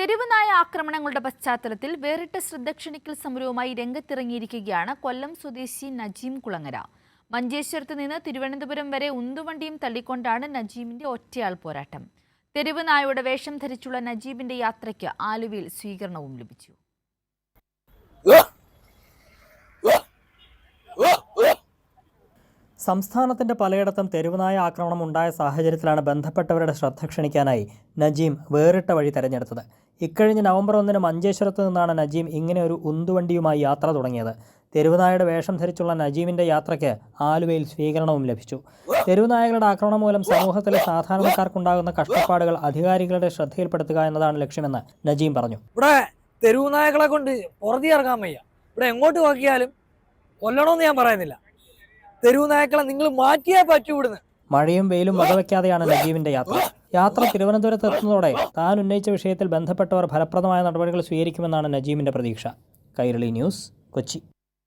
തെരുവ് നായ ആക്രമണങ്ങളുടെ പശ്ചാത്തലത്തിൽ വേറിട്ട ശ്രദ്ധ ക്ഷണിക്കൽ സമരവുമായി രംഗത്തിറങ്ങിയിരിക്കുകയാണ് കൊല്ലം സ്വദേശി നജീം കുളങ്ങര. മഞ്ചേശ്വരത്ത് നിന്ന് തിരുവനന്തപുരം വരെ ഉന്തുവണ്ടിയും തള്ളിക്കൊണ്ടാണ് നജീമിന്റെ ഒറ്റയാൾ പോരാട്ടം. തെരുവ് നായയുടെ വേഷം ധരിച്ചുള്ള നജീബിന്റെ യാത്രയ്ക്ക് ആലുവയിൽ സ്വീകരണവും ലഭിച്ചു. സംസ്ഥാനത്തിന്റെ പലയിടത്തും തെരുവുനായ ആക്രമണം ഉണ്ടായ സാഹചര്യത്തിലാണ് ബന്ധപ്പെട്ടവരുടെ ശ്രദ്ധ ക്ഷണിക്കാനായി നജീം വേറിട്ട വഴി തെരഞ്ഞെടുത്തത്. ഇക്കഴിഞ്ഞ നവംബർ 1 മഞ്ചേശ്വരത്ത് നിന്നാണ് നജീം ഇങ്ങനെ ഒരു ഉന്തുവണ്ടിയുമായി യാത്ര തുടങ്ങിയത്. തെരുവുനായയുടെ വേഷം ധരിച്ചുള്ള നജീമിന്റെ യാത്രയ്ക്ക് ആലുവയിൽ സ്വീകരണവും ലഭിച്ചു. തെരുവുനായകളുടെ ആക്രമണം മൂലം സമൂഹത്തിലെ സാധാരണക്കാർക്കുണ്ടാകുന്ന കഷ്ടപ്പാടുകൾ അധികാരികളുടെ ശ്രദ്ധയിൽപ്പെടുത്തുക എന്നതാണ് ലക്ഷ്യമെന്ന് നജീം പറഞ്ഞു. ഇവിടെ തെരുവുനായകളെ കൊണ്ട് പുറത്തി ഇറങ്ങാൻ വയ്യ. ഇവിടെ എങ്ങോട്ട് നോക്കിയാലും കൊല്ലണമെന്ന് ഞാൻ പറയുന്നില്ല. തെരുവ് നായക്കളെ നിങ്ങൾ മാറ്റിയേ പറ്റൂ ഇവിടുന്ന്. മഴയും വെയിലും വകവയ്ക്കാതെയാണ് നജീബിന്റെ യാത്ര തിരുവനന്തപുരത്ത് എത്തുന്നതോടെ താൻ ഉന്നയിച്ച വിഷയത്തിൽ ബന്ധപ്പെട്ടവർ ഫലപ്രദമായ നടപടികൾ സ്വീകരിക്കുമെന്നാണ് നജീബിന്റെ പ്രതീക്ഷ. കൈരളി ന്യൂസ്, കൊച്ചി.